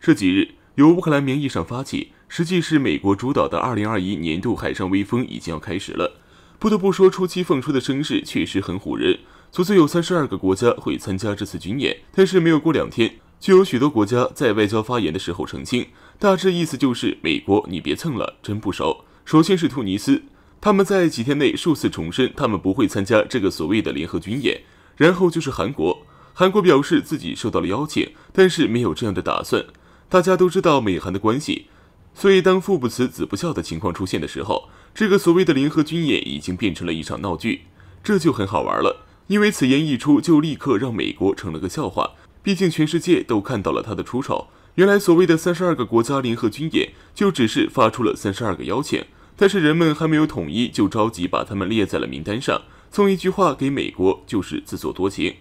这几日，由乌克兰名义上发起，实际是美国主导的2021年度海上微风已经要开始了。不得不说，初期放出的声势确实很唬人，足足有32个国家会参加这次军演。但是没有过2天，就有许多国家在外交发言的时候澄清，大致意思就是美国你别蹭了，真不熟。首先是突尼斯，他们在几天内数次重申他们不会参加这个所谓的联合军演。然后就是韩国，韩国表示自己受到了邀请，但是没有这样的打算。大家都知道美韩的关系，所以当父不慈子不孝的情况出现的时候，这个所谓的联合军演已经变成了一场闹剧，这就很好玩了。因为此言一出，就立刻让美国成了个笑话，毕竟全世界都看到了他的出丑。原来所谓的32个国家联合军演，就只是发出了32个邀请，但是人们还没有统一，就着急把他们列在了名单上，送一句话给美国，就是自作多情。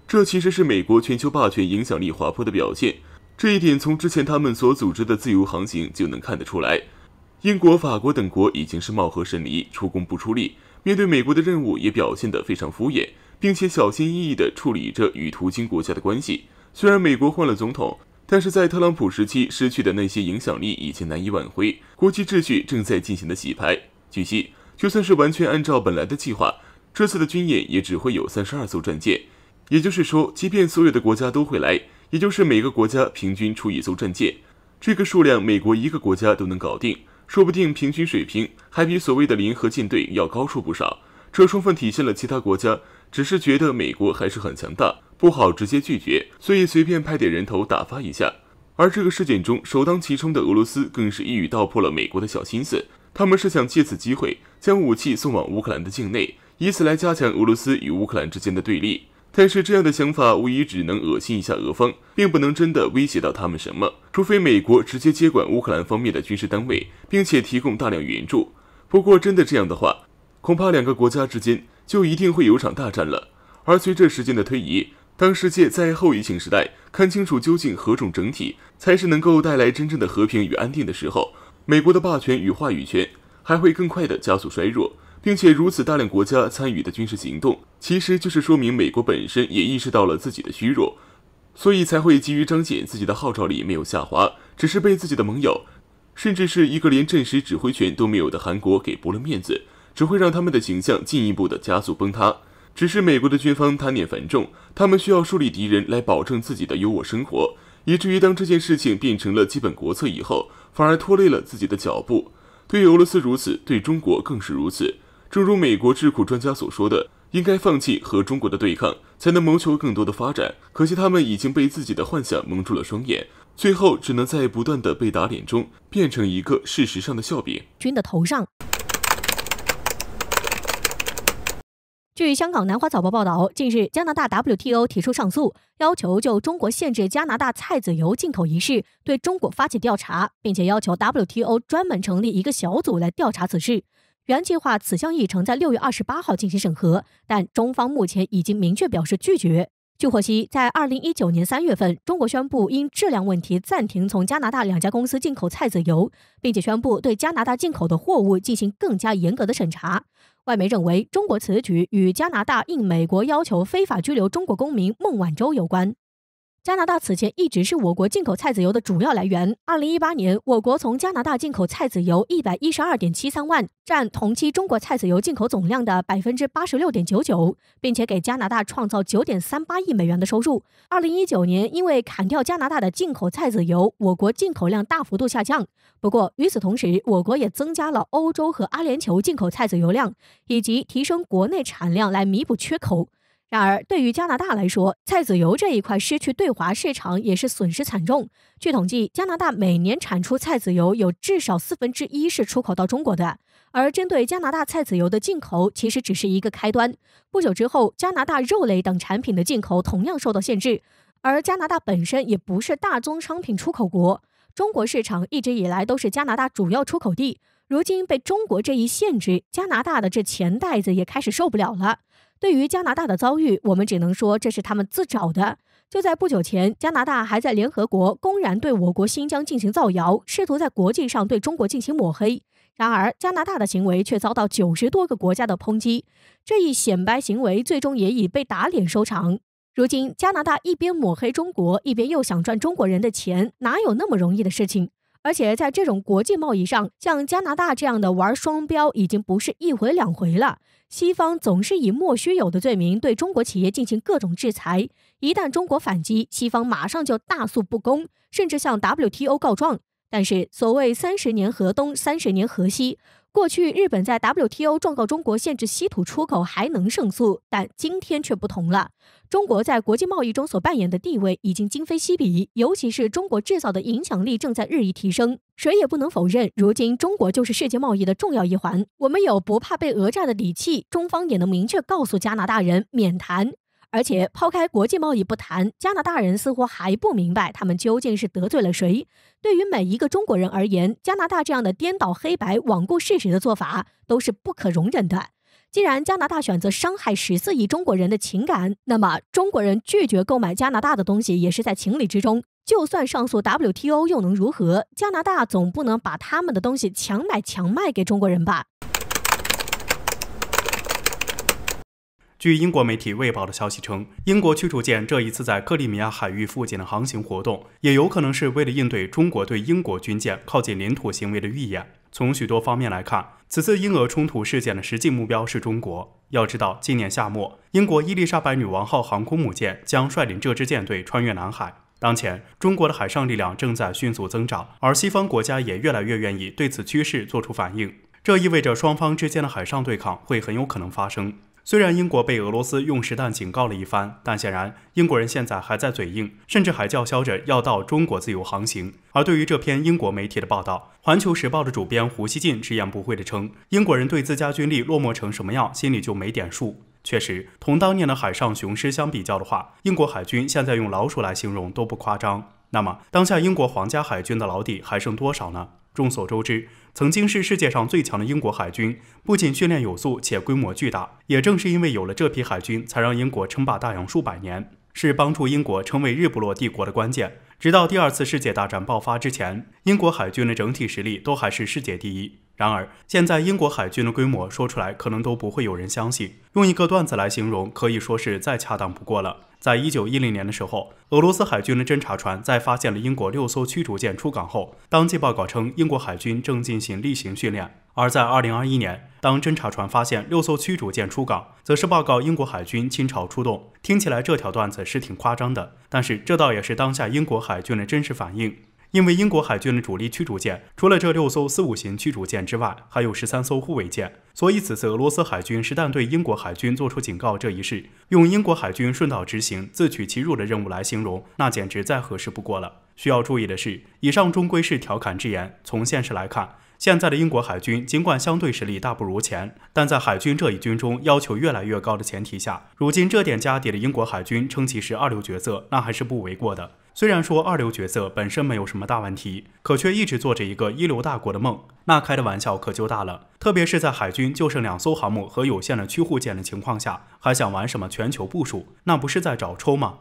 这其实是美国全球霸权影响力滑坡的表现，这一点从之前他们所组织的自由航行就能看得出来。英国、法国等国已经是貌合神离，出工不出力，面对美国的任务也表现得非常敷衍，并且小心翼翼地处理着与途经国家的关系。虽然美国换了总统，但是在特朗普时期失去的那些影响力已经难以挽回，国际秩序正在进行的洗牌。据悉，就算是完全按照本来的计划，这次的军演也只会有32艘战舰，也就是说，即便所有的国家都会来，也就是每个国家平均出1艘战舰，这个数量美国一个国家都能搞定，说不定平均水平还比所谓的联合舰队要高出不少。这充分体现了其他国家只是觉得美国还是很强大，不好直接拒绝，所以随便派点人头打发一下。而这个事件中首当其冲的俄罗斯更是一语道破了美国的小心思，他们是想借此机会将武器送往乌克兰的境内，以此来加强俄罗斯与乌克兰之间的对立。但是这样的想法无疑只能恶心一下俄方，并不能真的威胁到他们什么，除非美国直接接管乌克兰方面的军事单位，并且提供大量援助。不过真的这样的话，恐怕2个国家之间就一定会有场大战了。而随着时间的推移，当世界在后疫情时代看清楚究竟何种整体才是能够带来真正的和平与安定的时候，美国的霸权与话语权还会更快地加速衰弱。并且如此大量国家参与的军事行动，其实就是说明美国本身也意识到了自己的虚弱，所以才会急于彰显自己的号召力没有下滑，只是被自己的盟友，甚至是一个连阵时指挥权都没有的韩国给驳了面子，只会让他们的形象进一步的加速崩塌。只是美国的军方贪念繁重，他们需要树立敌人来保证自己的优渥生活，以至于当这件事情变成了基本国策以后，反而拖累了自己的脚步。对俄罗斯如此，对中国更是如此。正如美国智库专家所说的，应该放弃和中国的对抗，才能谋求更多的发展。可惜他们已经被自己的幻想蒙住了双眼，最后只能在不断的被打脸中变成一个事实上的笑柄。军的头上。据香港南华早报报道，近日加拿大 WTO 提出上诉，要求就中国限制加拿大菜籽油进口一事对中国发起调查，并且要求 WTO 专门成立一个小组来调查此事。原计划此项议程在6月28号进行审核，但中方目前已经明确表示拒绝。据获悉，在2019年3月份，中国宣布因质量问题暂停从加拿大2家公司进口菜籽油，并且宣布对加拿大进口的货物进行更加严格的审查。外媒认为，中国此举与加拿大应美国要求非法拘留中国公民孟晚舟有关。加拿大此前一直是我国进口菜籽油的主要来源。2018年，我国从加拿大进口菜籽油112.73万，占同期中国菜籽油进口总量的86.99%，并且给加拿大创造9.38亿美元的收入。2019年，因为砍掉加拿大的进口菜籽油，我国进口量大幅度下降。不过，与此同时，我国也增加了欧洲和阿联酋进口菜籽油量，以及提升国内产量来弥补缺口。然而，对于加拿大来说，菜籽油这一块失去对华市场也是损失惨重。据统计，加拿大每年产出菜籽油有至少1/4是出口到中国的。而针对加拿大菜籽油的进口，其实只是一个开端。不久之后，加拿大肉类等产品的进口同样受到限制。而加拿大本身也不是大宗商品出口国，中国市场一直以来都是加拿大主要出口地。如今被中国这一限制，加拿大的这钱袋子也开始受不了了。对于加拿大的遭遇，我们只能说这是他们自找的。就在不久前，加拿大还在联合国公然对我国新疆进行造谣，试图在国际上对中国进行抹黑。然而，加拿大的行为却遭到90多个国家的抨击，这一显摆行为最终也以被打脸收场。如今加拿大一边抹黑中国，一边又想赚中国人的钱，哪有那么容易的事情？而且在这种国际贸易上，像加拿大这样的玩双标已经不是一回两回了。西方总是以莫须有的罪名对中国企业进行各种制裁，一旦中国反击，西方马上就大诉不公，甚至向 WTO 告状。但是所谓30年河东，30年河西，过去日本在 WTO 状告中国限制稀土出口还能胜诉，但今天却不同了。中国在国际贸易中所扮演的地位已经今非昔比，尤其是中国制造的影响力正在日益提升。谁也不能否认，如今中国就是世界贸易的重要一环。我们有不怕被讹诈的底气，中方也能明确告诉加拿大人免谈。而且抛开国际贸易不谈，加拿大人似乎还不明白他们究竟是得罪了谁。对于每一个中国人而言，加拿大这样的颠倒黑白、罔顾事实的做法都是不可容忍的。既然加拿大选择伤害14亿中国人的情感，那么中国人拒绝购买加拿大的东西也是在情理之中。就算上诉 WTO 又能如何？加拿大总不能把他们的东西强买强卖给中国人吧？据英国媒体《卫报》的消息称，英国驱逐舰这一次在克里米亚海域附近的航行活动，也有可能是为了应对中国对英国军舰靠近领土行为的预演。从许多方面来看，此次英俄冲突事件的实际目标是中国。要知道，今年夏末，英国伊丽莎白女王号航空母舰将率领这支舰队穿越南海。当前，中国的海上力量正在迅速增长，而西方国家也越来越愿意对此趋势做出反应。这意味着双方之间的海上对抗会很有可能发生。虽然英国被俄罗斯用实弹警告了一番，但显然英国人现在还在嘴硬，甚至还叫嚣着要到中国自由航行。而对于这篇英国媒体的报道，环球时报的主编胡锡进直言不讳地称，英国人对自家军力落寞成什么样，心里就没点数。确实，同当年的海上雄狮相比较的话，英国海军现在用老鼠来形容都不夸张。那么，当下英国皇家海军的老底还剩多少呢？众所周知，曾经是世界上最强的英国海军，不仅训练有素，且规模巨大。也正是因为有了这批海军，才让英国称霸大洋数百年，是帮助英国成为日不落帝国的关键。直到第二次世界大战爆发之前，英国海军的整体实力都还是世界第一。然而，现在英国海军的规模说出来，可能都不会有人相信。用一个段子来形容，可以说是再恰当不过了。在1910年的时候，俄罗斯海军的侦察船在发现了英国6艘驱逐舰出港后，当即报告称英国海军正进行例行训练。而在2021年，当侦察船发现6艘驱逐舰出港，则是报告英国海军倾巢出动。听起来这条段子是挺夸张的，但是这倒也是当下英国海军的真实反应。因为英国海军的主力驱逐舰除了这6艘4-5型驱逐舰之外，还有13艘护卫舰，所以此次俄罗斯海军实弹对英国海军做出警告这一事，用英国海军顺道执行、自取其辱的任务来形容，那简直再合适不过了。需要注意的是，以上终归是调侃之言，从现实来看，现在的英国海军尽管相对实力大不如前，但在海军这一军中要求越来越高的前提下，如今这点家底的英国海军称其是二流角色，那还是不为过的。虽然说二流角色本身没有什么大问题，可却一直做着一个一流大国的梦，那开的玩笑可就大了。特别是在海军就剩2艘航母和有限的驱护舰的情况下，还想玩什么全球部署，那不是在找抽吗？